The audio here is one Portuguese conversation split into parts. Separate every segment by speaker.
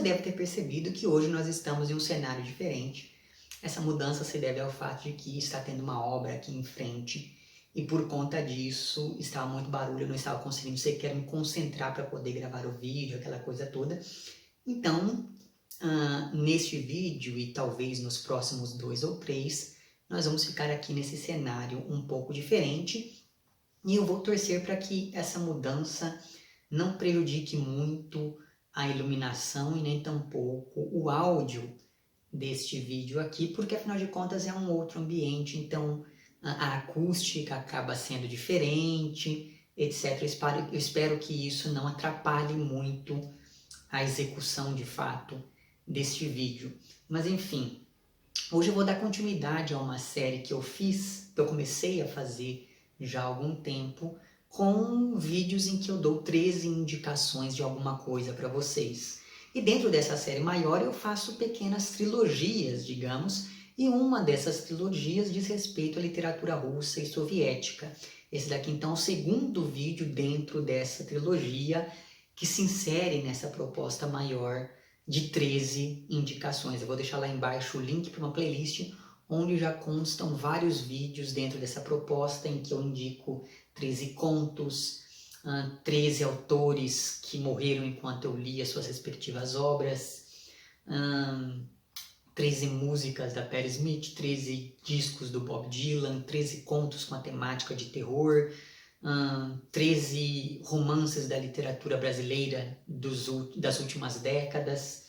Speaker 1: deve ter percebido que hoje nós estamos em um cenário diferente. Essa mudança se deve ao fato de que está tendo uma obra aqui em frente e por conta disso estava muito barulho, eu não estava conseguindo sequer me concentrar para poder gravar o vídeo, aquela coisa toda. Então, neste vídeo e talvez nos próximos 2 ou 3, nós vamos ficar aqui nesse cenário um pouco diferente e eu vou torcer para que essa mudança não prejudique muito a iluminação e nem tampouco o áudio deste vídeo aqui, porque afinal de contas é um outro ambiente, então a acústica acaba sendo diferente, etc. Eu espero que isso não atrapalhe muito a execução de fato deste vídeo. Mas enfim, hoje eu vou dar continuidade a uma série que eu comecei a fazer já há algum tempo, com vídeos em que eu dou 13 indicações de alguma coisa para vocês. E dentro dessa série maior eu faço pequenas trilogias, digamos, e uma dessas trilogias diz respeito à literatura russa e soviética. Esse daqui então é o segundo vídeo dentro dessa trilogia que se insere nessa proposta maior de 13 indicações. Eu vou deixar lá embaixo o link para uma playlist onde já constam vários vídeos dentro dessa proposta em que eu indico 13 contos, 13 autores que morreram enquanto eu li as suas respectivas obras, 13 músicas da Patti Smith, 13 discos do Bob Dylan, 13 contos com a temática de terror, 13 romances da literatura brasileira das últimas décadas.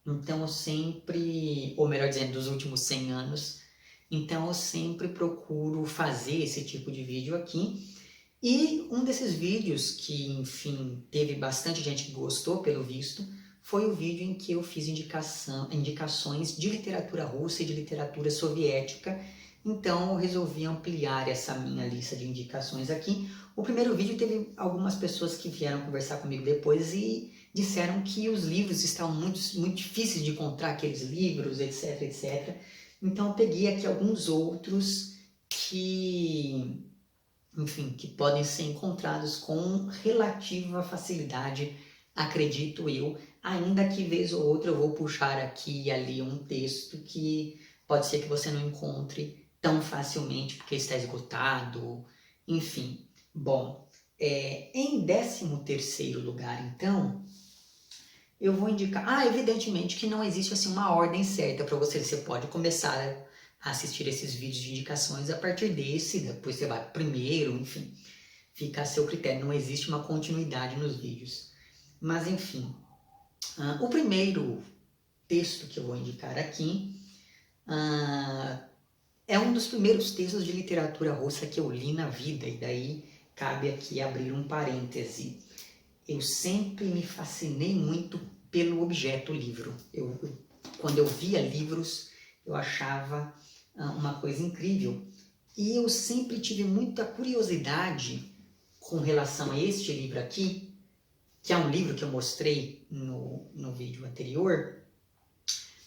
Speaker 1: Então eu sempre, ou melhor dizendo, dos últimos 100 anos, então eu sempre procuro fazer esse tipo de vídeo aqui. E um desses vídeos que, enfim, teve bastante gente que gostou, pelo visto, foi o vídeo em que eu fiz indicações de literatura russa e de literatura soviética. Então eu resolvi ampliar essa minha lista de indicações aqui. O primeiro vídeo teve algumas pessoas que vieram conversar comigo depois e disseram que os livros estavam muito difíceis de encontrar, aqueles livros, etc, etc. Então eu peguei aqui alguns outros que, enfim, que podem ser encontrados com relativa facilidade, acredito eu, ainda que vez ou outra eu vou puxar aqui e ali um texto que pode ser que você não encontre tão facilmente porque está esgotado, enfim. Bom, em 13º lugar, então, eu vou indicar... evidentemente que não existe assim uma ordem certa para você. Você pode começar a assistir esses vídeos de indicações a partir desse, depois você vai primeiro, enfim. Fica a seu critério, não existe uma continuidade nos vídeos. Mas, enfim, o primeiro texto que eu vou indicar aqui é um dos primeiros textos de literatura russa que eu li na vida, e daí cabe aqui abrir um parêntese. Eu sempre me fascinei muito pelo objeto livro. Quando eu via livros, eu achava uma coisa incrível. E eu sempre tive muita curiosidade com relação a este livro aqui, que é um livro que eu mostrei no vídeo anterior,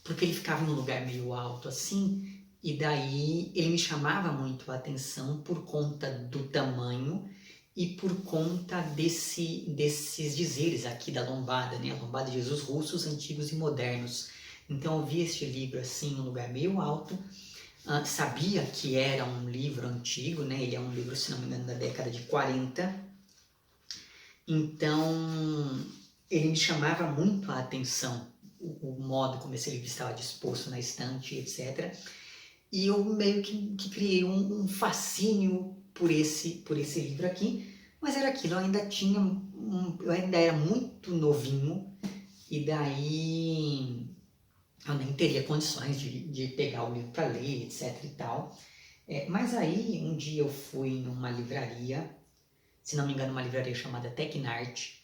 Speaker 1: porque ele ficava em um lugar meio alto assim, e daí ele me chamava muito a atenção por conta do tamanho e por conta desses dizeres aqui da lombada, né? A lombada de Jesus, russos, antigos e modernos. Então eu vi este livro assim, em um lugar meio alto, sabia que era um livro antigo, né? Ele é um livro, se não me engano, da década de 40. Então ele me chamava muito a atenção, o modo como esse livro estava disposto na estante, etc. E eu meio que criei um fascínio por esse livro aqui, mas era aquilo, eu ainda era muito novinho, e daí eu nem teria condições de pegar o livro para ler, etc e tal. Mas aí, um dia eu fui numa livraria, se não me engano, uma livraria chamada Tecnart,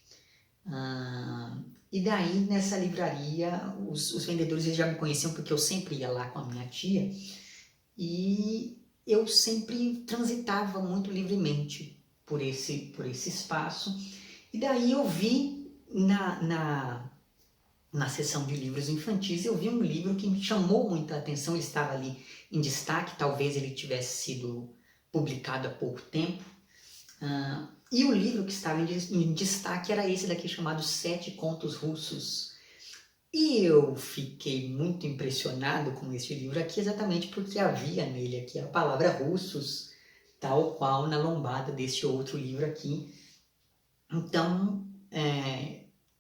Speaker 1: e daí, nessa livraria, os vendedores eles já me conheciam porque eu sempre ia lá com a minha tia, e eu sempre transitava muito livremente por esse espaço. E daí eu vi na seção de livros infantis, eu vi um livro que me chamou muito a atenção. Ele estava ali em destaque, talvez ele tivesse sido publicado há pouco tempo. E o livro que estava em destaque era esse daqui, chamado 7 Contos Russos. E eu fiquei muito impressionado com este livro aqui, exatamente porque havia nele aqui a palavra russos, tal qual na lombada deste outro livro aqui. Então,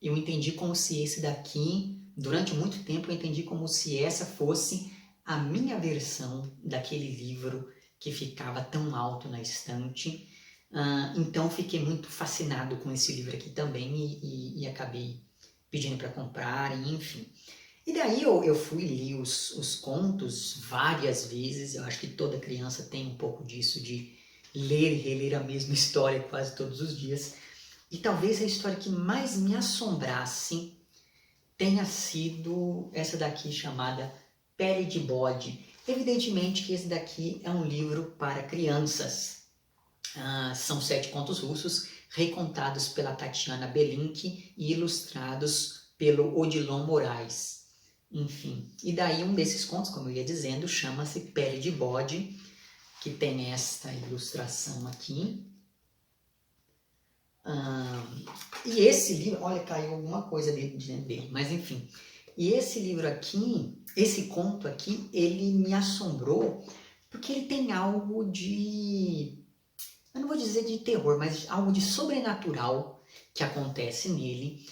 Speaker 1: eu entendi como se esse daqui, durante muito tempo, eu entendi como se essa fosse a minha versão daquele livro que ficava tão alto na estante. Então, fiquei muito fascinado com esse livro aqui também e acabei pedindo para comprar, enfim. E daí eu fui li os contos várias vezes. Eu acho que toda criança tem um pouco disso, de ler e reler a mesma história quase todos os dias. E talvez a história que mais me assombrasse tenha sido essa daqui chamada Pele de Bode. Evidentemente que esse daqui é um livro para crianças. São 7 contos russos, recontados pela Tatiana Belink e ilustrados pelo Odilon Moraes. Enfim, e daí um desses contos, como eu ia dizendo, chama-se Pele de Bode, que tem esta ilustração aqui. E esse livro, olha, caiu alguma coisa dentro dele, mas enfim. E esse livro aqui, esse conto aqui, ele me assombrou porque ele tem algo de, eu não vou dizer de terror, mas algo de sobrenatural que acontece nele.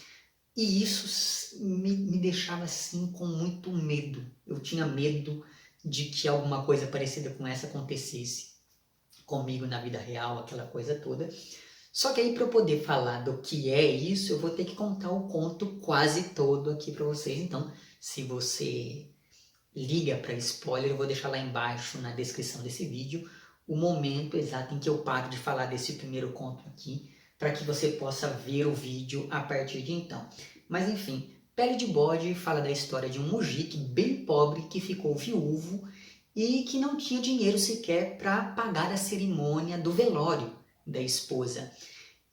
Speaker 1: E isso me deixava assim com muito medo. Eu tinha medo de que alguma coisa parecida com essa acontecesse comigo na vida real, aquela coisa toda. Só que aí, para eu poder falar do que é isso, eu vou ter que contar o conto quase todo aqui para vocês. Então, se você liga para spoiler, eu vou deixar lá embaixo na descrição desse vídeo o momento exato em que eu paro de falar desse primeiro conto aqui, para que você possa ver o vídeo a partir de então. Mas enfim, Pele de Bode fala da história de um mujik bem pobre que ficou viúvo e que não tinha dinheiro sequer para pagar a cerimônia do velório da esposa.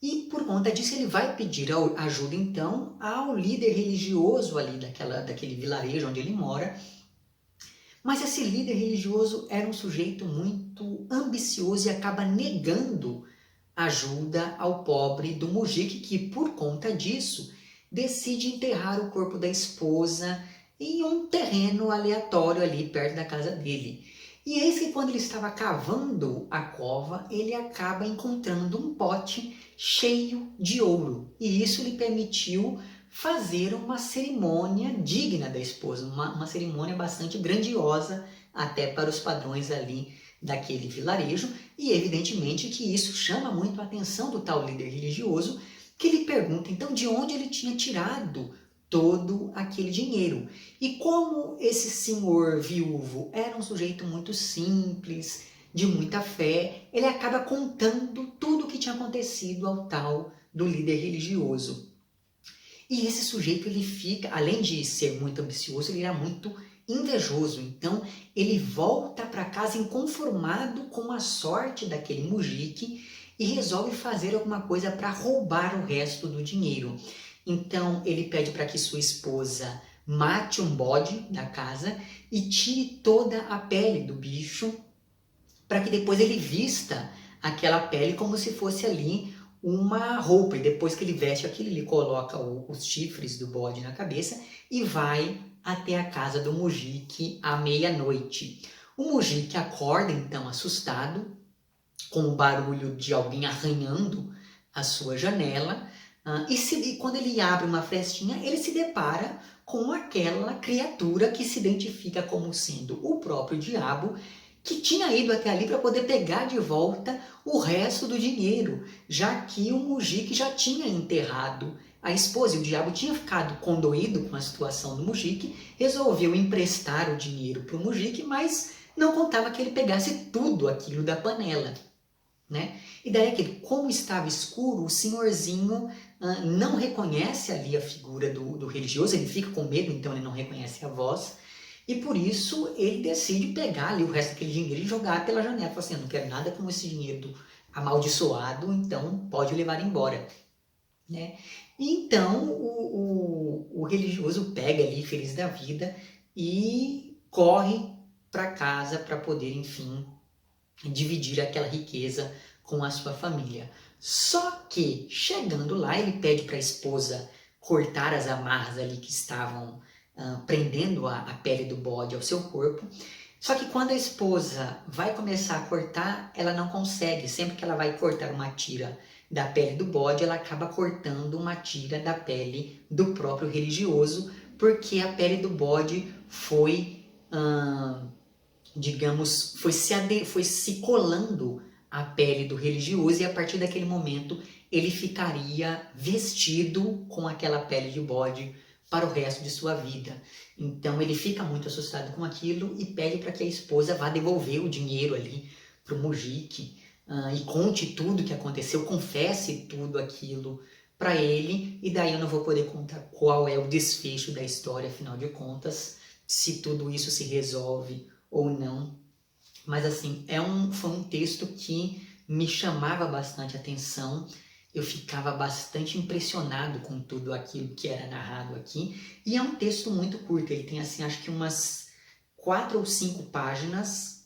Speaker 1: E por conta disso ele vai pedir ajuda então ao líder religioso ali daquele vilarejo onde ele mora. Mas esse líder religioso era um sujeito muito ambicioso e acaba negando ajuda ao pobre do mujik, que por conta disso decide enterrar o corpo da esposa em um terreno aleatório ali perto da casa dele. E eis que quando ele estava cavando a cova, ele acaba encontrando um pote cheio de ouro. E isso lhe permitiu fazer uma cerimônia digna da esposa, uma cerimônia bastante grandiosa até para os padrões ali daquele vilarejo. E evidentemente que isso chama muito a atenção do tal líder religioso, que lhe pergunta então de onde ele tinha tirado todo aquele dinheiro. E como esse senhor viúvo era um sujeito muito simples, de muita fé, ele acaba contando tudo o que tinha acontecido ao tal do líder religioso. E esse sujeito, ele fica, além de ser muito ambicioso, ele era muito invejoso. Então, ele volta para casa inconformado com a sorte daquele mujik e resolve fazer alguma coisa para roubar o resto do dinheiro. Então, ele pede para que sua esposa mate um bode da casa e tire toda a pele do bicho, para que depois ele vista aquela pele como se fosse ali uma roupa. E depois que ele veste aquilo, ele coloca os chifres do bode na cabeça e vai até a casa do mujik à meia-noite. O mujik acorda então assustado, com o barulho de alguém arranhando a sua janela, e quando ele abre uma frestinha, ele se depara com aquela criatura que se identifica como sendo o próprio diabo, que tinha ido até ali para poder pegar de volta o resto do dinheiro, já que o mujik já tinha enterrado a esposa e o diabo tinha ficado condoído com a situação do mujik, resolveu emprestar o dinheiro para o mujik, mas não contava que ele pegasse tudo aquilo da panela. Né? E daí que, como estava escuro, o senhorzinho não reconhece ali a figura do religioso, ele fica com medo, então ele não reconhece a voz, e por isso ele decide pegar ali o resto daquele dinheiro e jogar pela janela. Fala assim, eu não quero nada com esse dinheiro amaldiçoado, então pode levar embora. Né? E então o religioso pega ali, feliz da vida, e corre para casa para poder, enfim, dividir aquela riqueza com a sua família. Só que, chegando lá, ele pede para a esposa cortar as amarras ali que estavam prendendo a pele do bode ao seu corpo. Só que quando a esposa vai começar a cortar, ela não consegue. Sempre que ela vai cortar uma tira da pele do bode, ela acaba cortando uma tira da pele do próprio religioso, porque a pele do bode foi, digamos, foi se colando à pele do religioso, e a partir daquele momento ele ficaria vestido com aquela pele de bode para o resto de sua vida. Então ele fica muito assustado com aquilo e pede para que a esposa vá devolver o dinheiro ali para o mujik, e conte tudo o que aconteceu, confesse tudo aquilo para ele, e daí eu não vou poder contar qual é o desfecho da história, afinal de contas, se tudo isso se resolve ou não. Mas assim, foi um texto que me chamava bastante atenção. Eu ficava bastante impressionado com tudo aquilo que era narrado aqui. E é um texto muito curto, ele tem assim, acho que umas 4 ou 5 páginas.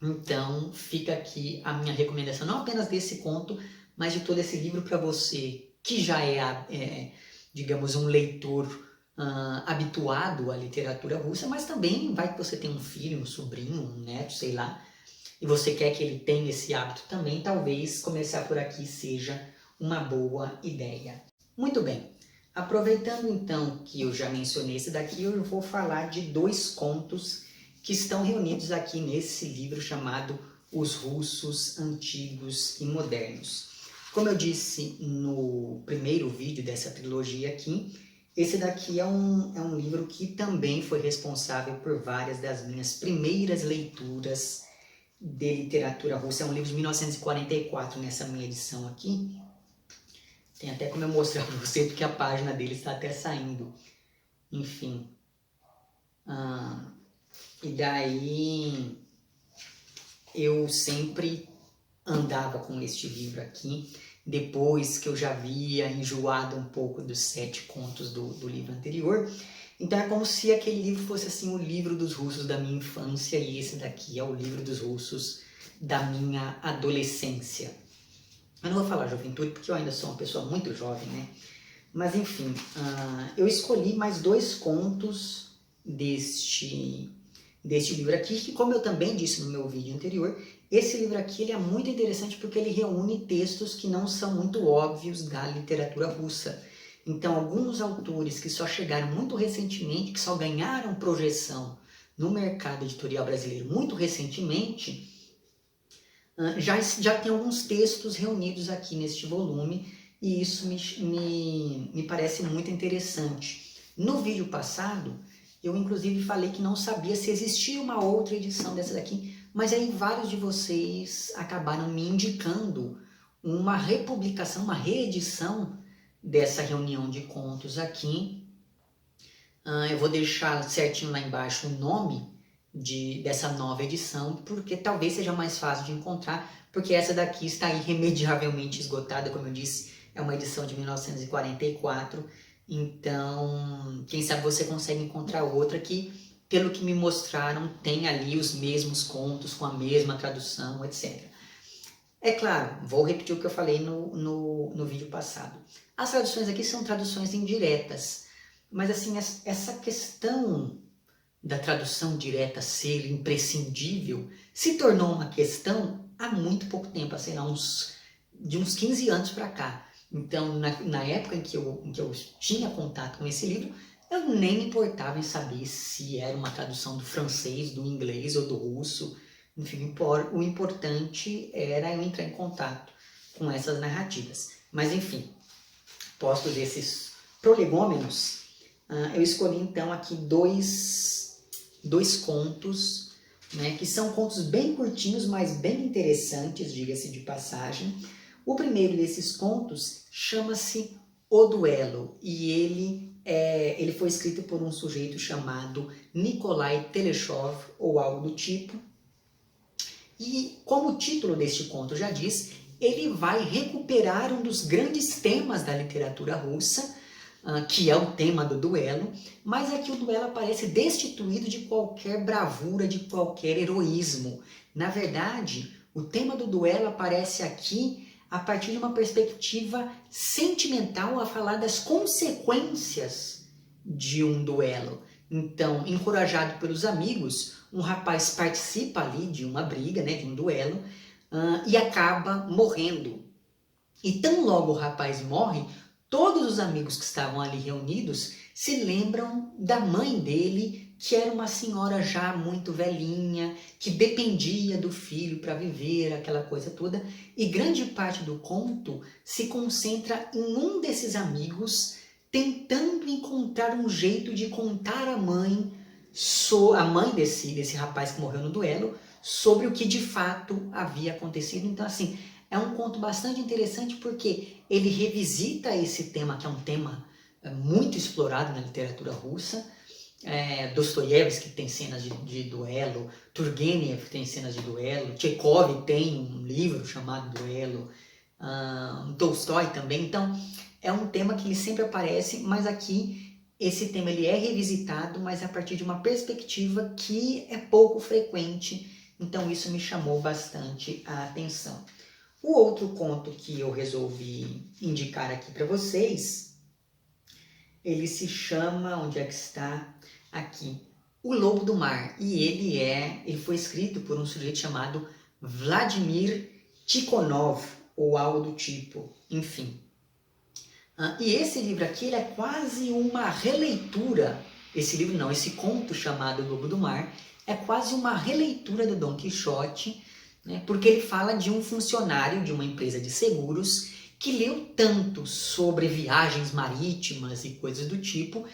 Speaker 1: Então fica aqui a minha recomendação, não apenas desse conto, mas de todo esse livro para você que já digamos, um leitor habituado à literatura russa, mas também vai que você tem um filho, um sobrinho, um neto, sei lá, e você quer que ele tenha esse hábito também, talvez começar por aqui seja uma boa ideia. Muito bem, aproveitando então que eu já mencionei esse daqui, eu vou falar de 2 contos que estão reunidos aqui nesse livro chamado Os Russos Antigos e Modernos. Como eu disse no primeiro vídeo dessa trilogia aqui, esse daqui é um livro que também foi responsável por várias das minhas primeiras leituras de literatura russa. É um livro de 1944 nessa minha edição aqui. Tem até como eu mostrar para você, porque a página dele está até saindo. Enfim. E daí eu sempre andava com este livro aqui, depois que eu já havia enjoado um pouco dos 7 contos do livro anterior. Então é como se aquele livro fosse assim o livro dos russos da minha infância, e esse daqui é o livro dos russos da minha adolescência. Eu não vou falar juventude porque eu ainda sou uma pessoa muito jovem, né? Mas enfim, eu escolhi mais 2 contos deste livro aqui, que, como eu também disse no meu vídeo anterior, esse livro aqui ele é muito interessante porque ele reúne textos que não são muito óbvios da literatura russa. Então, alguns autores que só chegaram muito recentemente, que só ganharam projeção no mercado editorial brasileiro muito recentemente, já tem alguns textos reunidos aqui neste volume, e isso me parece muito interessante. No vídeo passado, eu inclusive falei que não sabia se existia uma outra edição dessa daqui, mas aí vários de vocês acabaram me indicando uma republicação, uma reedição dessa reunião de contos aqui. Eu vou deixar certinho lá embaixo o nome dessa nova edição, porque talvez seja mais fácil de encontrar, porque essa daqui está irremediavelmente esgotada, como eu disse, é uma edição de 1944, então quem sabe você consegue encontrar outra que, pelo que me mostraram, tem ali os mesmos contos, com a mesma tradução, etc. É claro, vou repetir o que eu falei no vídeo passado. As traduções aqui são traduções indiretas, mas assim, essa questão da tradução direta ser imprescindível se tornou uma questão há muito pouco tempo, sei lá, de uns 15 anos para cá. Então, na época em que eu tinha contato com esse livro, eu nem me importava em saber se era uma tradução do francês, do inglês ou do russo. Enfim, o importante era eu entrar em contato com essas narrativas. Mas enfim, postos esses prolegômenos, eu escolhi então aqui dois contos, né, que são contos bem curtinhos, mas bem interessantes, diga-se de passagem. O primeiro desses contos chama-se O Duelo, e ele foi escrito por um sujeito chamado Nikolai Teleshov, ou algo do tipo. E como o título deste conto já diz, ele vai recuperar um dos grandes temas da literatura russa, que é o tema do duelo, mas aqui o duelo aparece destituído de qualquer bravura, de qualquer heroísmo. Na verdade, o tema do duelo aparece aqui a partir de uma perspectiva sentimental, a falar das consequências de um duelo. Então, encorajado pelos amigos, um rapaz participa ali de uma briga, né, de um duelo, e acaba morrendo. E tão logo o rapaz morre, todos os amigos que estavam ali reunidos se lembram da mãe dele, que era uma senhora já muito velhinha, que dependia do filho para viver, aquela coisa toda. E grande parte do conto se concentra em um desses amigos tentando encontrar um jeito de contar à mãe, a mãe desse rapaz que morreu no duelo, sobre o que de fato havia acontecido. Então, assim, é um conto bastante interessante porque ele revisita esse tema, que é um tema muito explorado na literatura russa. Dostoiévski tem cenas de duelo, Turgenev tem cenas de duelo, Chekhov tem um livro chamado Duelo, Tolstói também. Então, é um tema que ele sempre aparece, mas aqui esse tema ele é revisitado, mas a partir de uma perspectiva que é pouco frequente. Então, isso me chamou bastante a atenção. O outro conto que eu resolvi indicar aqui para vocês, ele se chama, onde é que está? Aqui, O Lobo do Mar. E ele foi escrito por um sujeito chamado Vladimir Tikhonov, ou algo do tipo, enfim. E esse livro aqui ele é quase uma releitura, esse conto chamado O Lobo do Mar, é quase uma releitura do Dom Quixote, né, porque ele fala de um funcionário de uma empresa de seguros que leu tanto sobre viagens marítimas e coisas do tipo,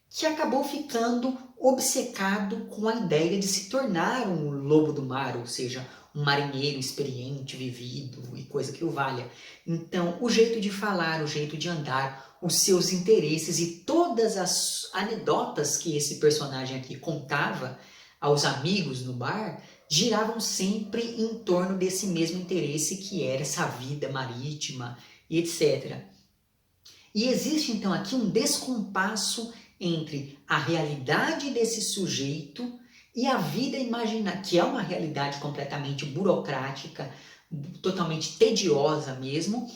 Speaker 1: que acabou ficando obcecado com a ideia de se tornar um lobo do mar, ou seja, um marinheiro experiente, vivido e coisa que o valha. Então, o jeito de falar, o jeito de andar, os seus interesses e todas as anedotas que esse personagem aqui contava aos amigos no bar giravam sempre em torno desse mesmo interesse que era essa vida marítima e etc. E existe então aqui um descompasso entre a realidade desse sujeito e a vida imaginária, que é uma realidade completamente burocrática, totalmente tediosa mesmo,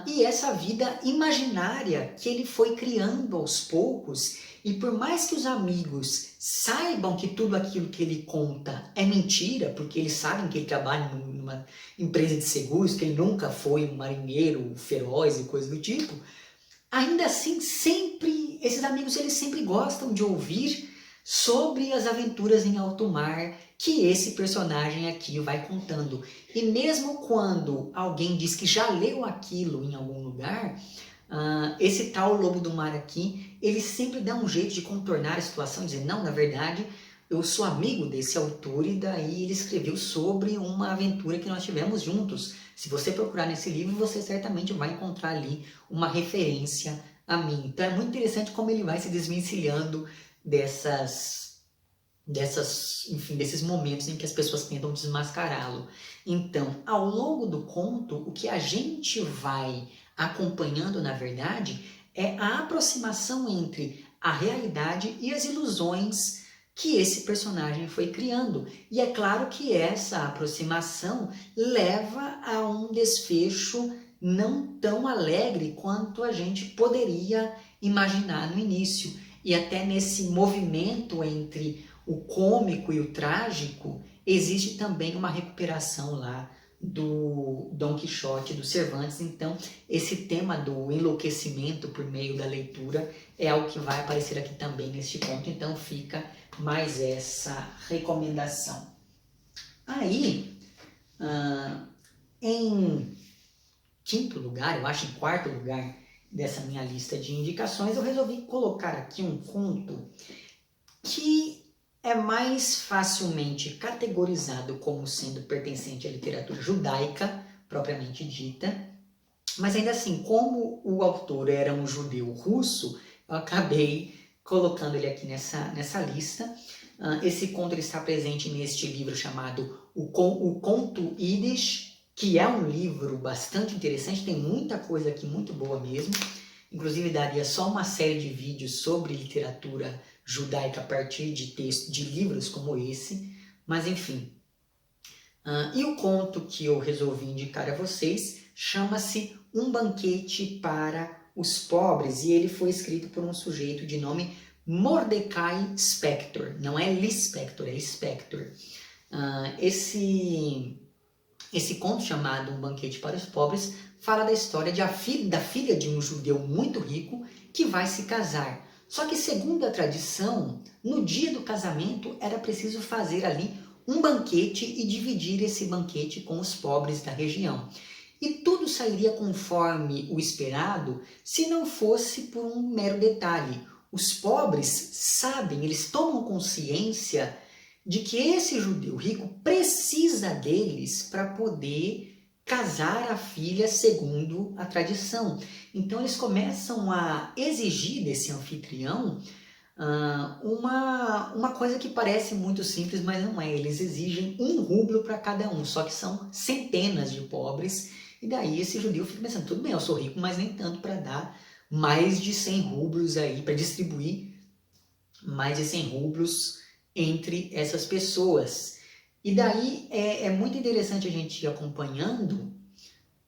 Speaker 1: e essa vida imaginária que ele foi criando aos poucos. E por mais que os amigos saibam que tudo aquilo que ele conta é mentira, porque eles sabem que ele trabalha numa empresa de seguros, que ele nunca foi um marinheiro feroz e coisa do tipo, ainda assim, esses amigos eles sempre gostam de ouvir sobre as aventuras em alto mar que esse personagem aqui vai contando. E mesmo quando alguém diz que já leu aquilo em algum lugar, esse tal Lobo do Mar aqui, ele sempre dá um jeito de contornar a situação, dizer, não, na verdade, eu sou amigo desse autor e daí ele escreveu sobre uma aventura que nós tivemos juntos. Se você procurar nesse livro, você certamente vai encontrar ali uma referência a mim. Então é muito interessante como ele vai se desvencilhando desses momentos em que as pessoas tentam desmascará-lo. Então, ao longo do conto, o que a gente vai acompanhando, na verdade, é a aproximação entre a realidade e as ilusões que esse personagem foi criando. E é claro que essa aproximação leva a um desfecho não tão alegre quanto a gente poderia imaginar no início. E até nesse movimento entre o cômico e o trágico, existe também uma recuperação lá do Dom Quixote, do Cervantes. Então, esse tema do enlouquecimento por meio da leitura é algo que vai aparecer aqui também neste conto. Então, fica mais essa recomendação. Aí, em quinto lugar, eu acho em quarto lugar dessa minha lista de indicações, eu resolvi colocar aqui um conto que é mais facilmente categorizado como sendo pertencente à literatura judaica, propriamente dita, mas ainda assim, como o autor era um judeu russo, eu acabei colocando ele aqui nessa lista. Esse conto ele está presente neste livro chamado O Conto Yiddish, que é um livro bastante interessante, tem muita coisa aqui muito boa mesmo. Inclusive daria só uma série de vídeos sobre literatura judaica a partir de livros como esse, mas enfim. E o conto que eu resolvi indicar a vocês chama-se Um Banquete para os Pobres, e ele foi escrito por um sujeito de nome Mordecai Spector, não é Lispector, é Spector. Esse conto chamado Um Banquete para os Pobres fala da história da filha de um judeu muito rico que vai se casar. Só que, segundo a tradição, no dia do casamento era preciso fazer ali um banquete e dividir esse banquete com os pobres da região. E tudo sairia conforme o esperado se não fosse por um mero detalhe. Os pobres sabem, eles tomam consciência de que esse judeu rico precisa deles para poder casar a filha segundo a tradição. Então eles começam a exigir desse anfitrião uma coisa que parece muito simples, mas não é. Eles exigem 1 rublo para cada um, só que são centenas de pobres. E daí esse judeu fica pensando, tudo bem, eu sou rico, mas nem tanto para dar mais de 100 rublos aí, para distribuir mais de 100 rublos entre essas pessoas. E daí é muito interessante a gente ir acompanhando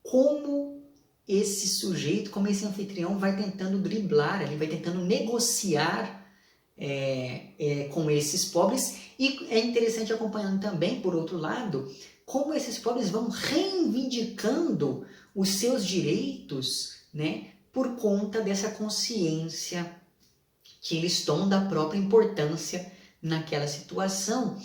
Speaker 1: como esse sujeito, como esse anfitrião vai tentando driblar, ele vai tentando negociar com esses pobres. E é interessante acompanhando também, por outro lado, como esses pobres vão reivindicando os seus direitos, né, por conta dessa consciência que eles tomam da própria importância naquela situação.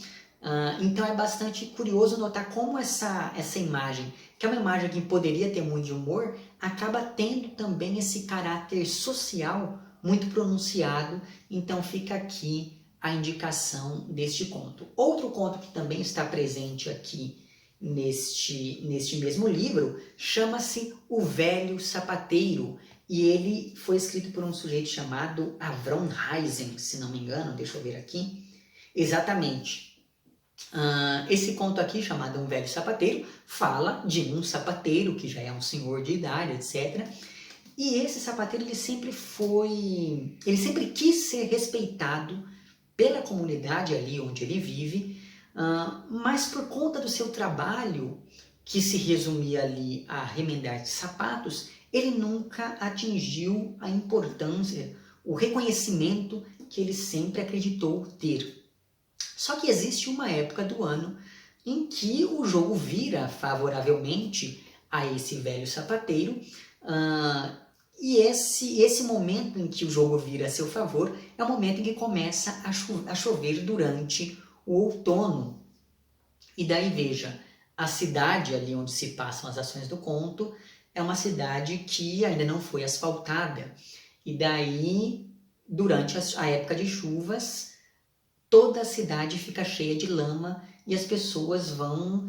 Speaker 1: Então é bastante curioso notar como essa imagem, que é uma imagem que poderia ter muito de humor, acaba tendo também esse caráter social muito pronunciado. Então fica aqui a indicação deste conto. Outro conto que também está presente aqui neste mesmo livro chama-se O Velho Sapateiro, e ele foi escrito por um sujeito chamado Avron Heisen, se não me engano, deixa eu ver aqui. Exatamente. Esse conto aqui, chamado Um Velho Sapateiro, fala de um sapateiro que já é um senhor de idade, etc. E esse sapateiro ele sempre quis ser respeitado pela comunidade ali onde ele vive, mas por conta do seu trabalho, que se resumia ali a remendar sapatos, ele nunca atingiu a importância, o reconhecimento que ele sempre acreditou ter. Só que existe uma época do ano em que o jogo vira favoravelmente a esse velho sapateiro, e esse momento em que o jogo vira a seu favor é o momento em que começa a chover durante o outono. E daí veja, a cidade ali onde se passam as ações do conto é uma cidade que ainda não foi asfaltada. E daí, durante a época de chuvas, toda a cidade fica cheia de lama e as pessoas vão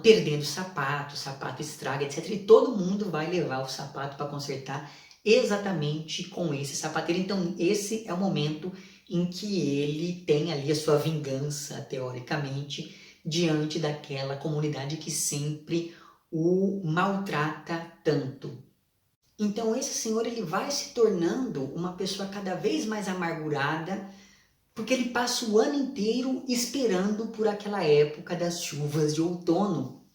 Speaker 1: perdendo sapato estraga, etc. E todo mundo vai levar o sapato para consertar exatamente com esse sapateiro. Então esse é o momento em que ele tem ali a sua vingança, teoricamente, diante daquela comunidade que sempre o maltrata tanto. Então esse senhor ele vai se tornando uma pessoa cada vez mais amargurada, porque ele passa o ano inteiro esperando por aquela época das chuvas de outono.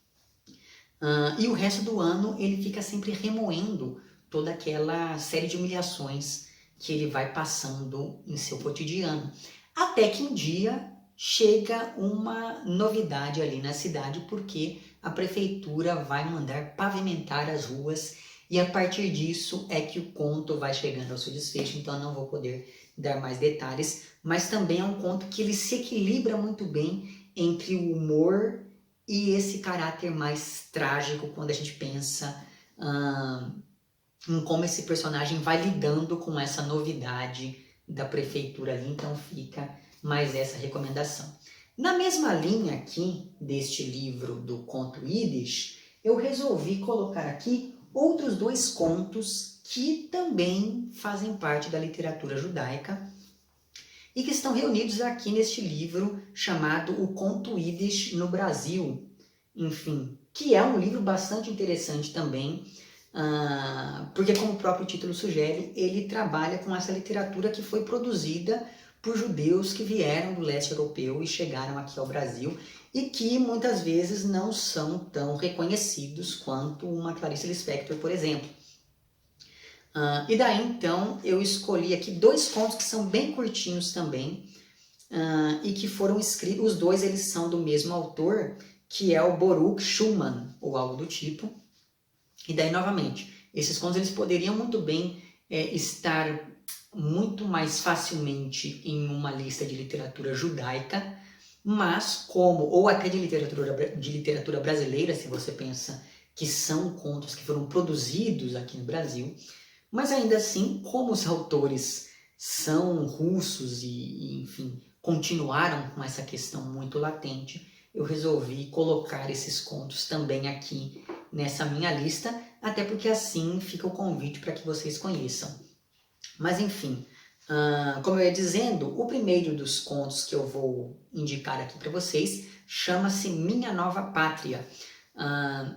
Speaker 1: E o resto do ano ele fica sempre remoendo toda aquela série de humilhações que ele vai passando em seu cotidiano. Até que um dia chega uma novidade ali na cidade, porque a prefeitura vai mandar pavimentar as ruas, e a partir disso é que o conto vai chegando ao seu desfecho. Então eu não vou poder dar mais detalhes, mas também é um conto que ele se equilibra muito bem entre o humor e esse caráter mais trágico, quando a gente pensa em como esse personagem vai lidando com essa novidade da prefeitura ali. Então fica mais essa recomendação. Na mesma linha aqui deste livro do conto Yiddish, eu resolvi colocar aqui outros 2 contos que também fazem parte da literatura judaica e que estão reunidos aqui neste livro chamado O Conto Yiddish no Brasil. Enfim, que é um livro bastante interessante também, porque, como o próprio título sugere, ele trabalha com essa literatura que foi produzida por judeus que vieram do leste europeu e chegaram aqui ao Brasil, e que muitas vezes não são tão reconhecidos quanto uma Clarice Lispector, por exemplo. E daí então eu escolhi aqui 2 contos que são bem curtinhos também, e que foram escritos, os 2 eles são do mesmo autor, que é o Baruch Schumann, ou algo do tipo. E daí novamente, esses contos eles poderiam muito bem estar muito mais facilmente em uma lista de literatura judaica, mas como, ou até de literatura brasileira, se você pensa que são contos que foram produzidos aqui no Brasil, mas ainda assim, como os autores são russos e enfim, continuaram com essa questão muito latente, eu resolvi colocar esses contos também aqui nessa minha lista, até porque assim fica o convite para que vocês conheçam. Mas enfim, como eu ia dizendo, o primeiro dos contos que eu vou indicar aqui para vocês chama-se Minha Nova Pátria.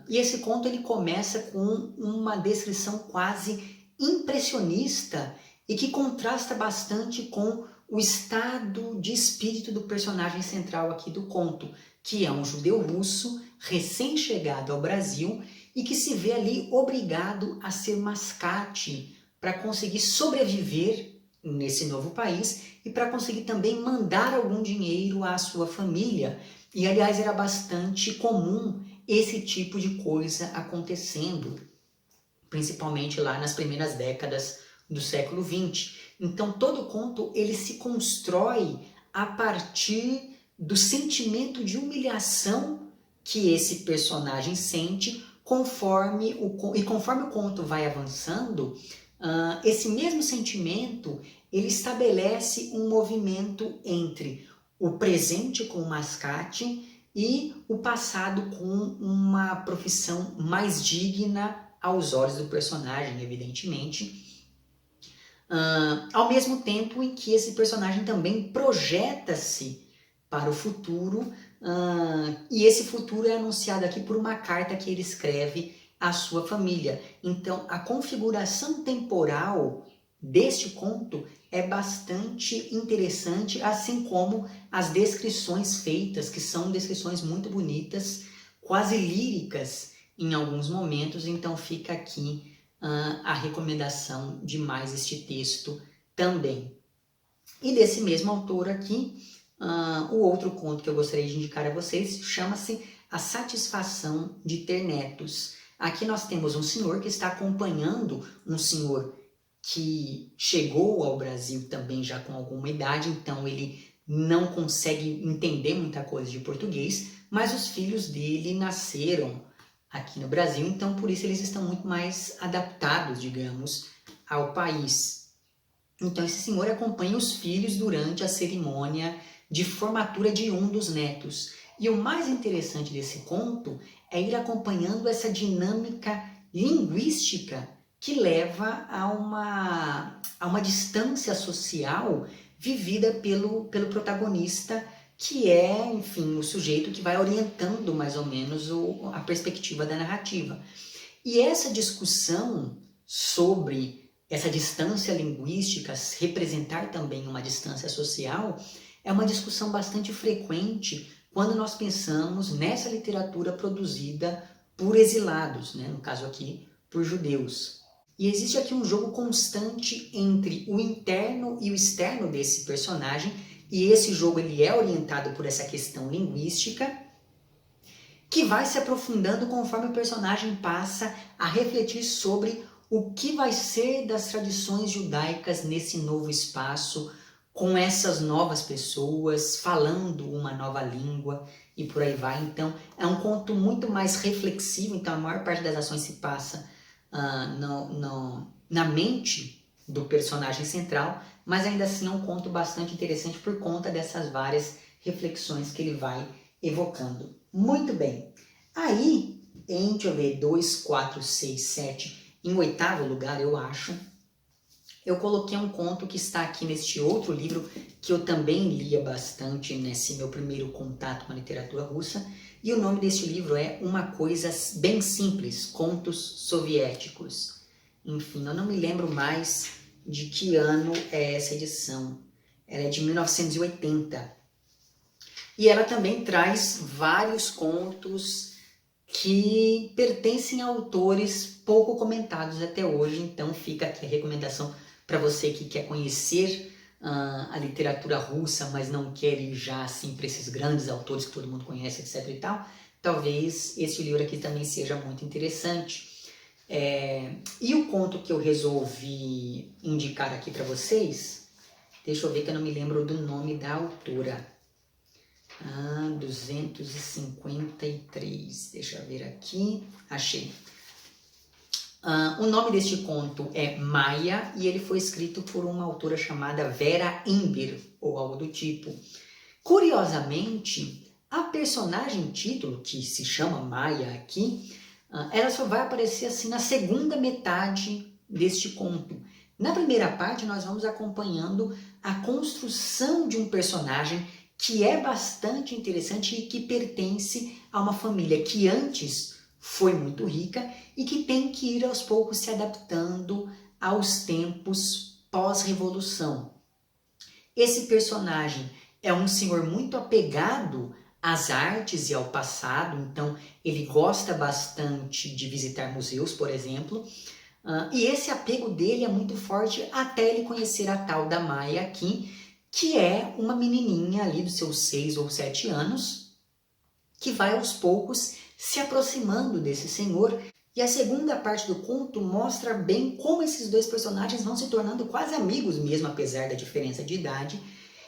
Speaker 1: E esse conto ele começa com uma descrição quase impressionista e que contrasta bastante com o estado de espírito do personagem central aqui do conto, que é um judeu russo recém-chegado ao Brasil e que se vê ali obrigado a ser mascate para conseguir sobreviver nesse novo país e para conseguir também mandar algum dinheiro à sua família. E aliás era bastante comum esse tipo de coisa acontecendo, principalmente lá nas primeiras décadas do século XX. Então todo conto ele se constrói a partir do sentimento de humilhação que esse personagem sente conforme o conto vai avançando. Esse mesmo sentimento ele estabelece um movimento entre o presente com o mascate e o passado com uma profissão mais digna aos olhos do personagem, evidentemente, ao mesmo tempo em que esse personagem também projeta-se para o futuro, e esse futuro é anunciado aqui por uma carta que ele escreve à sua família. Então, a configuração temporal deste conto é bastante interessante, assim como as descrições feitas, que são descrições muito bonitas, quase líricas em alguns momentos. Então fica aqui a recomendação de mais este texto também. E desse mesmo autor aqui, o outro conto que eu gostaria de indicar a vocês chama-se A Satisfação de Ter Netos. Aqui nós temos um senhor que está acompanhando um senhor que chegou ao Brasil também já com alguma idade, então ele não consegue entender muita coisa de português, mas os filhos dele nasceram aqui no Brasil, então por isso eles estão muito mais adaptados, digamos, ao país. Então esse senhor acompanha os filhos durante a cerimônia de formatura de um dos netos. E o mais interessante desse conto é ir acompanhando essa dinâmica linguística que leva a uma distância social vivida pelo protagonista, que é, enfim, o sujeito que vai orientando mais ou menos a perspectiva da narrativa. E essa discussão sobre essa distância linguística representar também uma distância social é uma discussão bastante frequente quando nós pensamos nessa literatura produzida por exilados, né? No caso aqui, por judeus. E existe aqui um jogo constante entre o interno e o externo desse personagem, e esse jogo ele é orientado por essa questão linguística, que vai se aprofundando conforme o personagem passa a refletir sobre o que vai ser das tradições judaicas nesse novo espaço, com essas novas pessoas, falando uma nova língua e por aí vai. Então é um conto muito mais reflexivo, então a maior parte das ações se passa na mente do personagem central, mas ainda assim é um conto bastante interessante por conta dessas várias reflexões que ele vai evocando. Muito bem. Aí, deixa eu ver, 2, 4, 6, 7, em 8º lugar, eu acho, eu coloquei um conto que está aqui neste outro livro, que eu também lia bastante nesse meu primeiro contato com a literatura russa, e o nome deste livro é Uma Coisa Bem Simples, Contos Soviéticos. Enfim, eu não me lembro mais de que ano é essa edição. Ela é de 1980. E ela também traz vários contos que pertencem a autores pouco comentados até hoje. Então fica aqui a recomendação para você que quer conhecer a literatura russa, mas não quer ir já assim para esses grandes autores que todo mundo conhece, etc e tal. Talvez esse livro aqui também seja muito interessante. E o conto que eu resolvi indicar aqui para vocês, deixa eu ver que eu não me lembro do nome da autora. 253, deixa eu ver aqui, achei. O nome deste conto é Maia e ele foi escrito por uma autora chamada Vera Ember, ou algo do tipo. Curiosamente, a personagem título, que se chama Maia aqui, ela só vai aparecer assim na segunda metade deste conto. Na primeira parte, nós vamos acompanhando a construção de um personagem que é bastante interessante e que pertence a uma família que antes foi muito rica e que tem que ir aos poucos se adaptando aos tempos pós-revolução. Esse personagem é um senhor muito apegado às artes e ao passado, então ele gosta bastante de visitar museus, por exemplo, e esse apego dele é muito forte até ele conhecer a tal da Maia aqui, que é uma menininha ali dos seus 6 ou 7 anos, que vai aos poucos se aproximando desse senhor. E a segunda parte do conto mostra bem como esses dois personagens vão se tornando quase amigos mesmo, apesar da diferença de idade,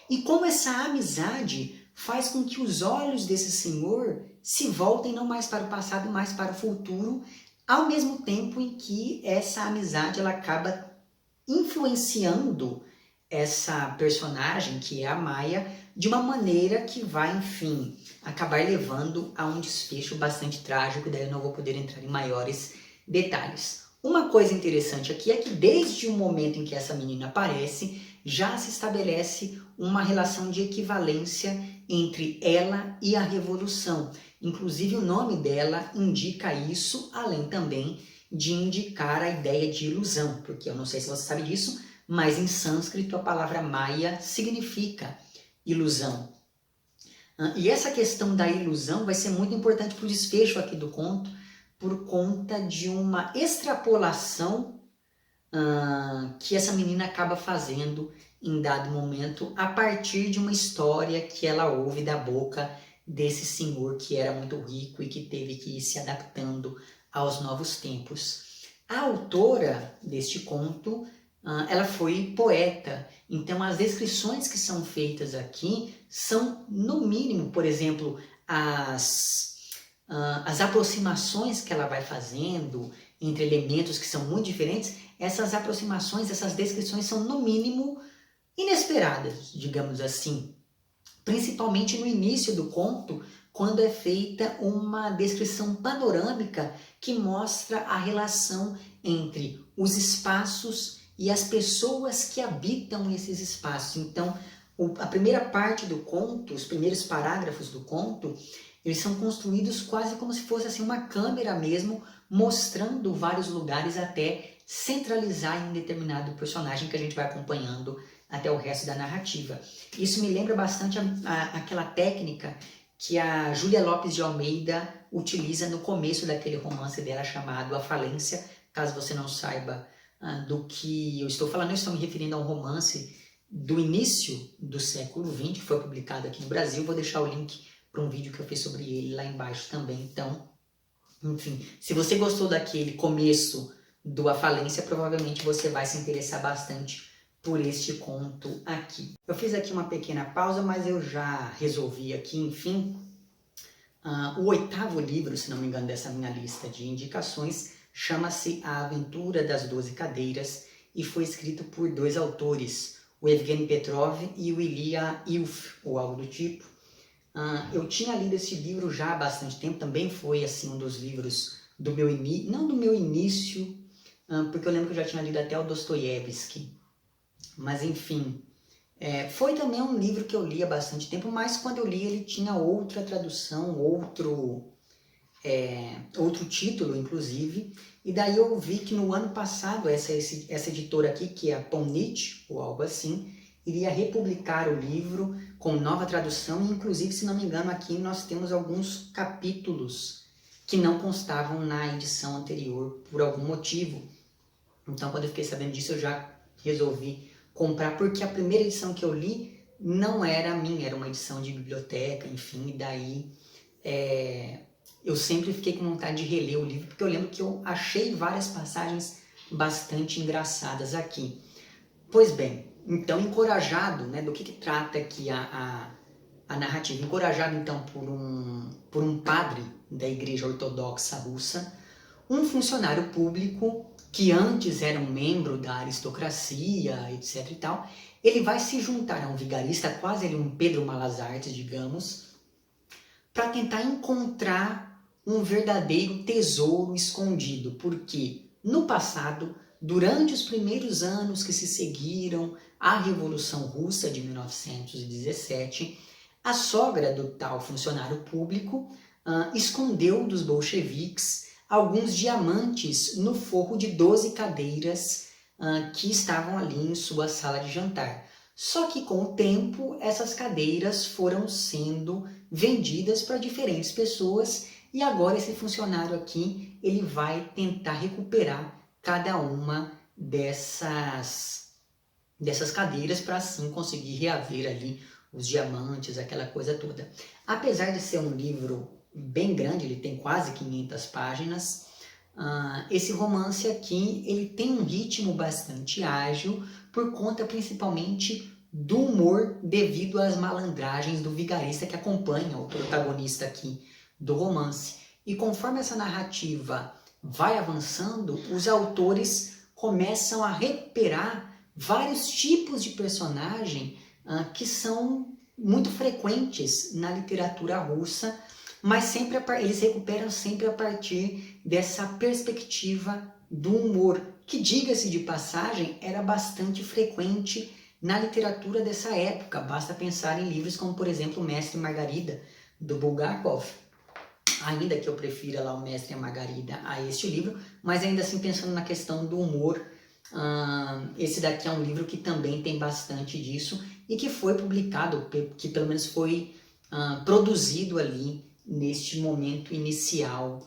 Speaker 1: e como essa amizade faz com que os olhos desse senhor se voltem não mais para o passado, mas para o futuro, ao mesmo tempo em que essa amizade ela acaba influenciando essa personagem, que é a Maia, de uma maneira que vai, enfim, acabar levando a um desfecho bastante trágico, daí eu não vou poder entrar em maiores detalhes. Uma coisa interessante aqui é que desde o momento em que essa menina aparece, já se estabelece uma relação de equivalência entre ela e a Revolução. Inclusive o nome dela indica isso, além também de indicar a ideia de ilusão, porque eu não sei se você sabe disso, mas em sânscrito a palavra Maya significa ilusão. E essa questão da ilusão vai ser muito importante para o desfecho aqui do conto, por conta de uma extrapolação que essa menina acaba fazendo em dado momento, a partir de uma história que ela ouve da boca desse senhor que era muito rico e que teve que ir se adaptando aos novos tempos. A autora deste conto, ela foi poeta, então as descrições que são feitas aqui são, no mínimo, por exemplo, as aproximações que ela vai fazendo entre elementos que são muito diferentes, essas aproximações, essas descrições são, no mínimo, inesperadas, digamos assim. Principalmente no início do conto, quando é feita uma descrição panorâmica que mostra a relação entre os espaços e as pessoas que habitam esses espaços. Então, a primeira parte do conto, os primeiros parágrafos do conto, eles são construídos quase como se fosse assim, uma câmera mesmo, mostrando vários lugares até centralizar em um determinado personagem que a gente vai acompanhando até o resto da narrativa. Isso me lembra bastante aquela técnica que a Júlia Lopes de Almeida utiliza no começo daquele romance dela chamado A Falência. Caso você não saiba do que eu estou falando, eu estou me referindo a um romance do início do século XX, que foi publicado aqui no Brasil. Vou deixar o link para um vídeo que eu fiz sobre ele lá embaixo também. Então, enfim, se você gostou daquele começo do A Falência, provavelmente você vai se interessar bastante por este conto aqui. Eu fiz aqui uma pequena pausa, mas eu já resolvi aqui, enfim. O 8º livro, se não me engano, dessa minha lista de indicações, chama-se A Aventura das 12 Cadeiras e foi escrito por 2 autores, o Evgeny Petrov e o Ilya Ilf, ou algo do tipo. Eu tinha lido esse livro já há bastante tempo, também foi assim um dos livros do meu início, não do meu início, porque eu lembro que eu já tinha lido até o Dostoiévski. Mas enfim, foi também um livro que eu li há bastante tempo, mas quando eu li ele tinha outra tradução, outro título inclusive, e daí eu vi que no ano passado essa editora aqui, que é a Pomnit, ou algo assim, iria republicar o livro com nova tradução, e inclusive, se não me engano, aqui nós temos alguns capítulos que não constavam na edição anterior por algum motivo. Então, quando eu fiquei sabendo disso, eu já resolvi comprar, porque a primeira edição que eu li não era minha, era uma edição de biblioteca, enfim, e daí eu sempre fiquei com vontade de reler o livro, porque eu lembro que eu achei várias passagens bastante engraçadas aqui. Pois bem, então encorajado, né, do que trata aqui a narrativa, encorajado então por um padre da Igreja Ortodoxa Russa, um funcionário público que antes era um membro da aristocracia, etc e tal, ele vai se juntar a um vigarista, quase ele um Pedro Malazarte, digamos, para tentar encontrar um verdadeiro tesouro escondido, porque no passado, durante os primeiros anos que se seguiram à Revolução Russa de 1917, a sogra do tal funcionário público escondeu dos bolcheviques alguns diamantes no forro de 12 cadeiras que estavam ali em sua sala de jantar. Só que com o tempo, essas cadeiras foram sendo vendidas para diferentes pessoas e agora esse funcionário aqui, ele vai tentar recuperar cada uma dessas cadeiras para assim conseguir reaver ali os diamantes, aquela coisa toda. Apesar de ser um livro bem grande, ele tem quase 500 páginas, esse romance aqui ele tem um ritmo bastante ágil por conta principalmente do humor devido às malandragens do vigarista que acompanha o protagonista aqui do romance. E conforme essa narrativa vai avançando, os autores começam a recuperar vários tipos de personagem que são muito frequentes na literatura russa, mas sempre eles recuperam sempre a partir dessa perspectiva do humor, que, diga-se de passagem, era bastante frequente na literatura dessa época. Basta pensar em livros como, por exemplo, O Mestre e Margarida, do Bulgakov, ainda que eu prefira lá O Mestre e a Margarida a este livro, mas ainda assim pensando na questão do humor, esse daqui é um livro que também tem bastante disso e que foi publicado, que pelo menos foi produzido ali neste momento inicial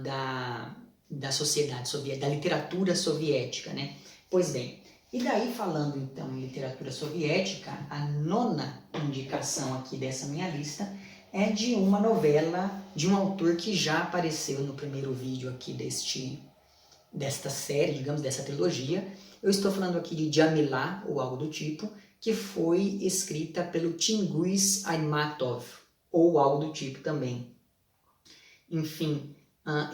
Speaker 1: da sociedade soviética, da literatura soviética, né? Pois bem, e daí falando então em literatura soviética, a nona indicação aqui dessa minha lista é de uma novela de um autor que já apareceu no primeiro vídeo aqui desta série, digamos, dessa trilogia. Eu estou falando aqui de Djamilá, ou algo do tipo, que foi escrita pelo Tinguiz Aitmatov, ou algo do tipo também. Enfim,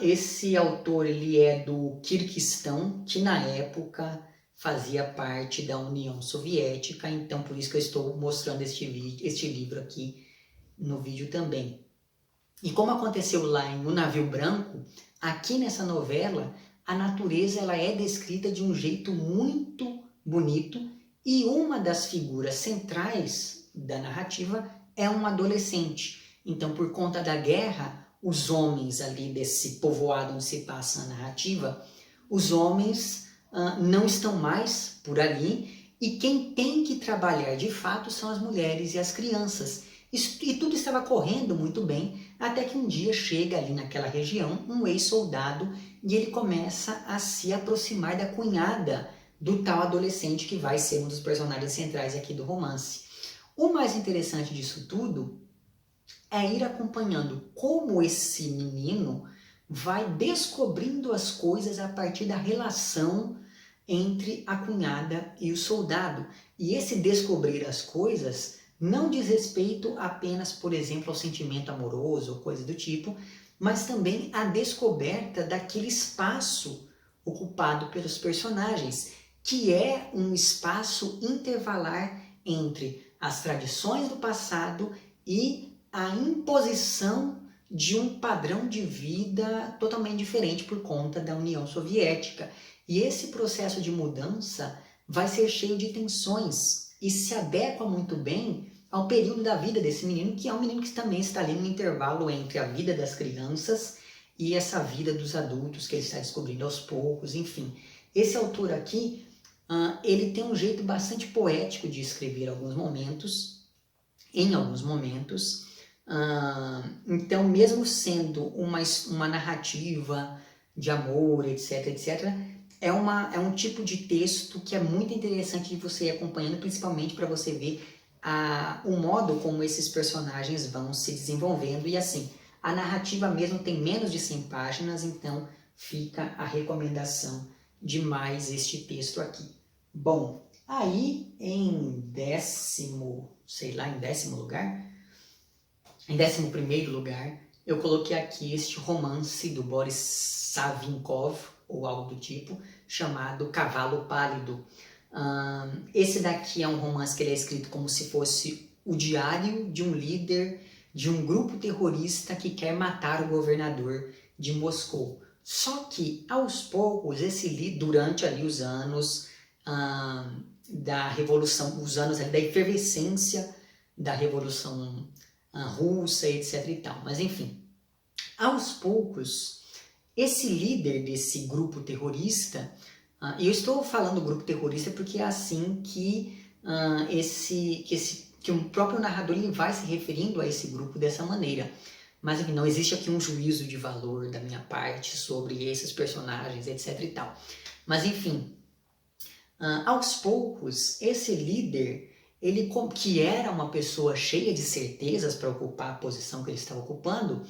Speaker 1: esse autor ele é do Quirguistão, que na época fazia parte da União Soviética, então por isso que eu estou mostrando este livro aqui no vídeo também. E como aconteceu lá em O Navio Branco, aqui nessa novela, a natureza ela é descrita de um jeito muito bonito e uma das figuras centrais da narrativa é um adolescente. Então, por conta da guerra, os homens ali desse povoado onde se passa a narrativa, os homens não estão mais por ali e quem tem que trabalhar de fato são as mulheres e as crianças. E tudo estava correndo muito bem, até que um dia chega ali naquela região um ex-soldado e ele começa a se aproximar da cunhada do tal adolescente que vai ser um dos personagens centrais aqui do romance. O mais interessante disso tudo é ir acompanhando como esse menino vai descobrindo as coisas a partir da relação entre a cunhada e o soldado. E esse descobrir as coisas não diz respeito apenas, por exemplo, ao sentimento amoroso ou coisa do tipo, mas também à descoberta daquele espaço ocupado pelos personagens, que é um espaço intervalar entre as tradições do passado e a imposição de um padrão de vida totalmente diferente por conta da União Soviética. E esse processo de mudança vai ser cheio de tensões e se adequa muito bem ao período da vida desse menino, que é um menino que também está ali no intervalo entre a vida das crianças e essa vida dos adultos que ele está descobrindo aos poucos, enfim. Esse autor aqui, ele tem um jeito bastante poético de escrever em alguns momentos, Então, mesmo sendo uma narrativa de amor, etc., é um tipo de texto que é muito interessante de você ir acompanhando, principalmente para você ver o modo como esses personagens vão se desenvolvendo. E assim, a narrativa mesmo tem menos de 100 páginas, então fica a recomendação de mais este texto aqui. Bom, aí em décimo lugar, em 11º lugar, eu coloquei aqui este romance do Boris Savinkov, ou algo do tipo, chamado Cavalo Pálido. Esse daqui é um romance que ele é escrito como se fosse o diário de um líder de um grupo terrorista que quer matar o governador de Moscou. Só que, aos poucos, durante ali os anos da Revolução, os anos ali da efervescência da Revolução Russa, etc. e tal. Mas, enfim, aos poucos, esse líder desse grupo terrorista, e eu estou falando grupo terrorista porque é assim que o próprio narrador ele vai se referindo a esse grupo dessa maneira. Mas enfim, não existe aqui um juízo de valor da minha parte sobre esses personagens, etc. e tal. Mas enfim, aos poucos, esse líder, ele que era uma pessoa cheia de certezas para ocupar a posição que ele estava ocupando,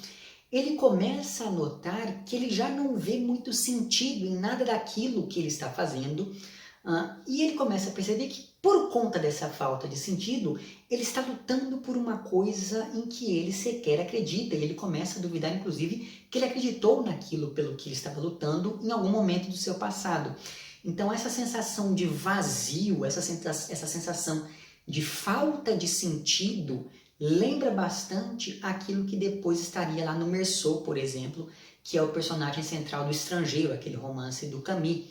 Speaker 1: ele começa a notar que ele já não vê muito sentido em nada daquilo que ele está fazendo, e ele começa a perceber que, por conta dessa falta de sentido, ele está lutando por uma coisa em que ele sequer acredita, e ele começa a duvidar, inclusive, que ele acreditou naquilo pelo que ele estava lutando em algum momento do seu passado. Então essa sensação de vazio, essa sensação de falta de sentido, lembra bastante aquilo que depois estaria lá no Meursault, por exemplo, que é o personagem central do Estrangeiro, aquele romance do Camus.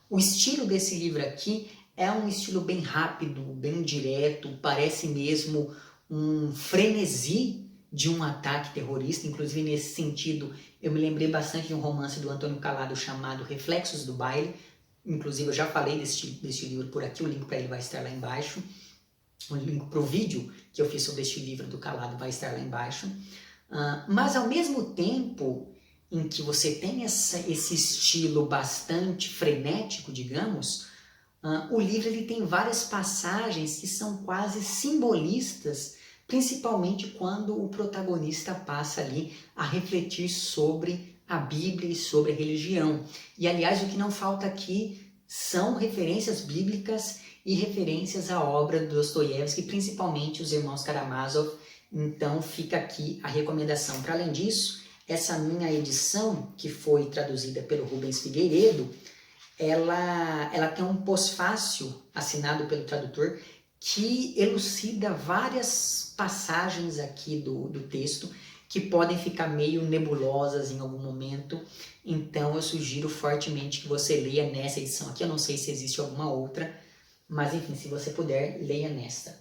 Speaker 1: O estilo desse livro aqui é um estilo bem rápido, bem direto, parece mesmo um frenesi de um ataque terrorista. Inclusive, nesse sentido, eu me lembrei bastante de um romance do Antônio Calado chamado Reflexos do Baile. Inclusive, eu já falei desse livro por aqui, o link para ele vai estar lá embaixo. O link para o vídeo que eu fiz sobre este livro do Calado vai estar lá embaixo. Mas, ao mesmo tempo em que você tem esse estilo bastante frenético, digamos, o livro ele tem várias passagens que são quase simbolistas, principalmente quando o protagonista passa ali a refletir sobre a Bíblia e sobre a religião. E, aliás, o que não falta aqui são referências bíblicas e referências à obra do Dostoiévski, principalmente os Irmãos Karamazov. Então fica aqui a recomendação. Para além disso, essa minha edição, que foi traduzida pelo Rubens Figueiredo, ela tem um pós-fácil assinado pelo tradutor que elucida várias passagens aqui do texto que podem ficar meio nebulosas em algum momento. Então eu sugiro fortemente que você leia nessa edição aqui. Eu não sei se existe alguma outra, mas enfim, se você puder, leia nesta.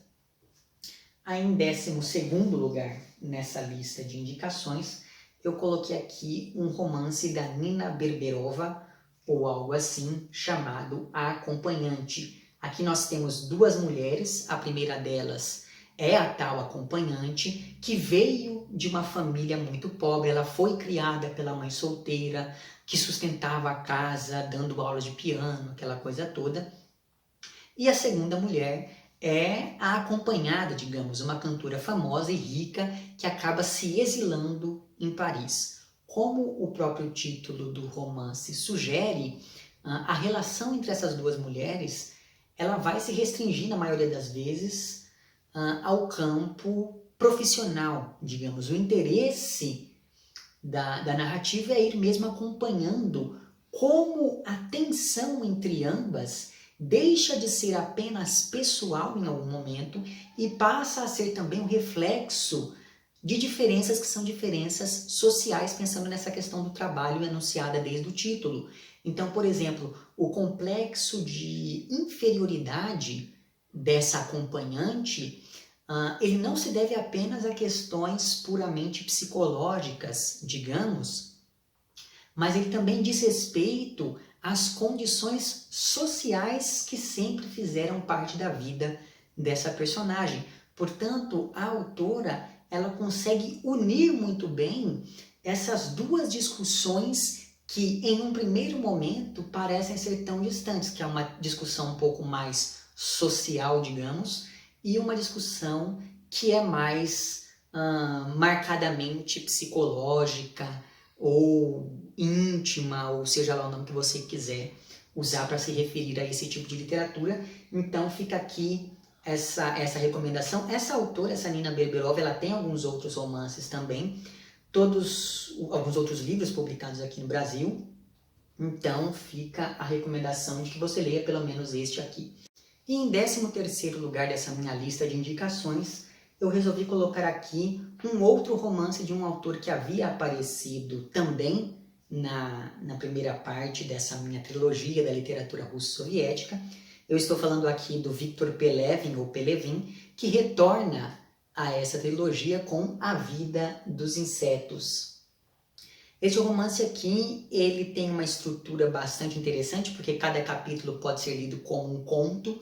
Speaker 1: Aí em 12º lugar nessa lista de indicações, eu coloquei aqui um romance da Nina Berberova, ou algo assim, chamado A Acompanhante. Aqui nós temos duas mulheres, a primeira delas é a tal acompanhante, que veio de uma família muito pobre, ela foi criada pela mãe solteira, que sustentava a casa, dando aulas de piano, aquela coisa toda. E a segunda mulher é a acompanhada, digamos, uma cantora famosa e rica que acaba se exilando em Paris. Como o próprio título do romance sugere, a relação entre essas duas mulheres ela vai se restringir, na maioria das vezes, ao campo profissional, digamos. O interesse da narrativa é ir mesmo acompanhando como a tensão entre ambas deixa de ser apenas pessoal em algum momento e passa a ser também um reflexo de diferenças que são diferenças sociais, pensando nessa questão do trabalho enunciada desde o título. Então, por exemplo, o complexo de inferioridade dessa acompanhante, ele não se deve apenas a questões puramente psicológicas, digamos, mas ele também diz respeito às condições sociais que sempre fizeram parte da vida dessa personagem. Portanto, a autora ela consegue unir muito bem essas duas discussões que em um primeiro momento parecem ser tão distantes, que é uma discussão um pouco mais social, digamos, e uma discussão que é mais marcadamente psicológica ou íntima, ou seja lá o nome que você quiser usar para se referir a esse tipo de literatura. Então fica aqui essa recomendação. Essa autora, essa Nina Berberova, ela tem alguns outros romances também, alguns outros livros publicados aqui no Brasil. Então fica a recomendação de que você leia pelo menos este aqui. E em 13º lugar dessa minha lista de indicações, eu resolvi colocar aqui um outro romance de um autor que havia aparecido também na primeira parte dessa minha trilogia da literatura russo-soviética. Eu estou falando aqui do Victor Pelevin, ou Pelevin, que retorna a essa trilogia com A Vida dos Insetos. Esse romance aqui, ele tem uma estrutura bastante interessante, porque cada capítulo pode ser lido como um conto,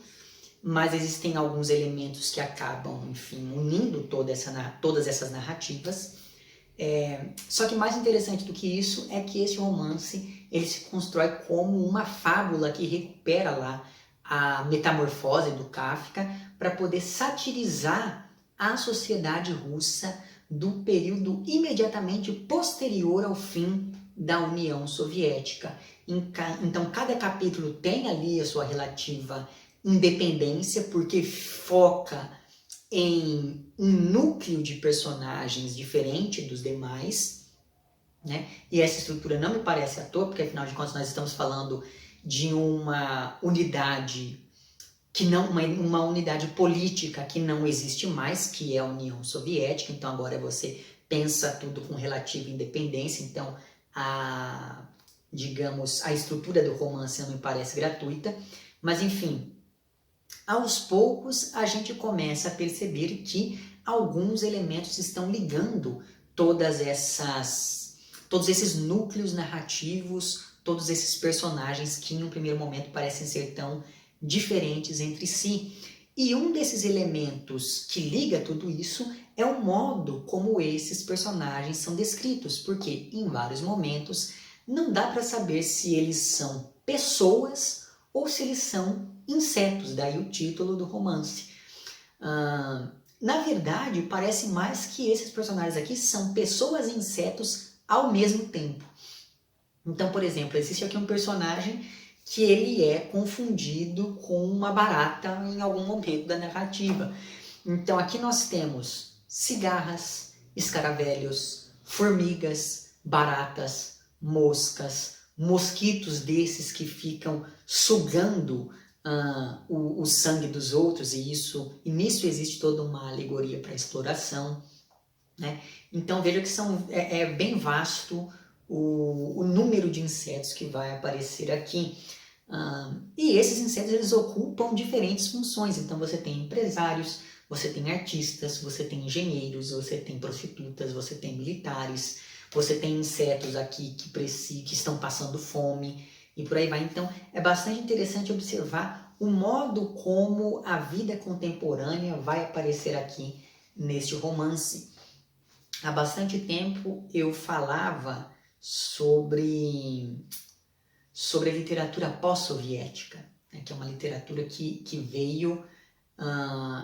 Speaker 1: mas existem alguns elementos que acabam, enfim, unindo todas essas narrativas. Só que mais interessante do que isso é que esse romance ele se constrói como uma fábula que recupera lá a metamorfose do Kafka para poder satirizar a sociedade russa do período imediatamente posterior ao fim da União Soviética. Então cada capítulo tem ali a sua relativa independência, porque foca em um núcleo de personagens diferente dos demais, né? E essa estrutura não me parece à toa, porque afinal de contas nós estamos falando de uma unidade uma unidade política que não existe mais, que é a União Soviética. Então agora você pensa tudo com relativa independência. Então digamos, a estrutura do romance não me parece gratuita, mas enfim, aos poucos a gente começa a perceber que alguns elementos estão ligando todos esses núcleos narrativos, todos esses personagens que em um primeiro momento parecem ser tão diferentes entre si. E um desses elementos que liga tudo isso é o modo como esses personagens são descritos, porque em vários momentos não dá para saber se eles são pessoas ou se eles são insetos, daí o título do romance. Na verdade, parece mais que esses personagens aqui são pessoas e insetos ao mesmo tempo. Então, por exemplo, existe aqui um personagem que ele é confundido com uma barata em algum momento da narrativa. Então aqui nós temos cigarras, escaravelhos, formigas, baratas, moscas, mosquitos desses que ficam sugando o sangue dos outros, e nisso existe toda uma alegoria para a exploração, né? Então veja que é bem vasto o número de insetos que vai aparecer aqui. E esses insetos eles ocupam diferentes funções. Então você tem empresários, você tem artistas, você tem engenheiros, você tem prostitutas, você tem militares, você tem insetos aqui que estão passando fome e por aí vai. Então é bastante interessante observar o modo como a vida contemporânea vai aparecer aqui neste romance. Há bastante tempo eu falava sobre a literatura pós-soviética, né, que é uma literatura que veio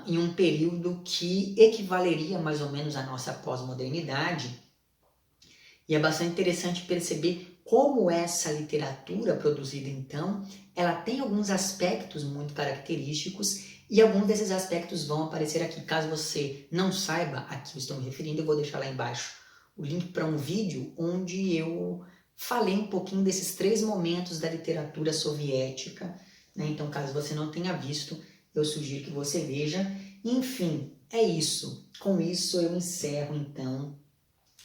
Speaker 1: em um período que equivaleria mais ou menos à nossa pós-modernidade. E é bastante interessante perceber como essa literatura produzida então, ela tem alguns aspectos muito característicos, e alguns desses aspectos vão aparecer aqui. Caso você não saiba a que eu estou me referindo, eu vou deixar lá embaixo o link para um vídeo onde eu falei um pouquinho desses 3 momentos da literatura soviética, né? Então, caso você não tenha visto, eu sugiro que você veja. Enfim, é isso. Com isso, eu encerro, então,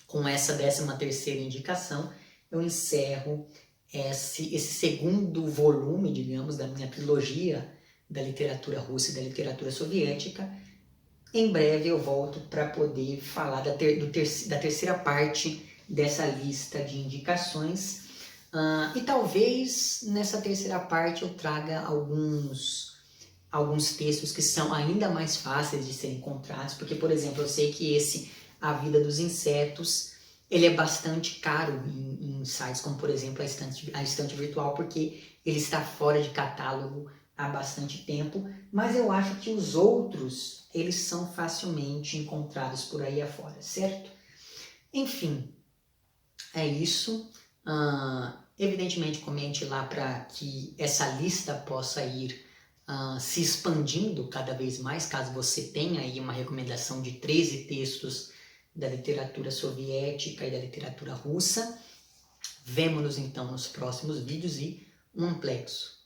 Speaker 1: com essa 13ª indicação, eu encerro esse segundo volume, digamos, da minha trilogia da literatura russa e da literatura soviética. Em breve eu volto para poder falar da terceira parte dessa lista de indicações. E talvez nessa terceira parte eu traga alguns textos que são ainda mais fáceis de serem encontrados, porque, por exemplo, eu sei que esse a vida dos insetos, ele é bastante caro em sites como, por exemplo, a estante virtual, porque ele está fora de catálogo há bastante tempo, mas eu acho que os outros, eles são facilmente encontrados por aí afora, certo? Enfim, é isso. Evidentemente, comente lá para que essa lista possa ir se expandindo cada vez mais, caso você tenha aí uma recomendação de 13 textos da literatura soviética e da literatura russa. Vemo-nos então nos próximos vídeos e um amplexo.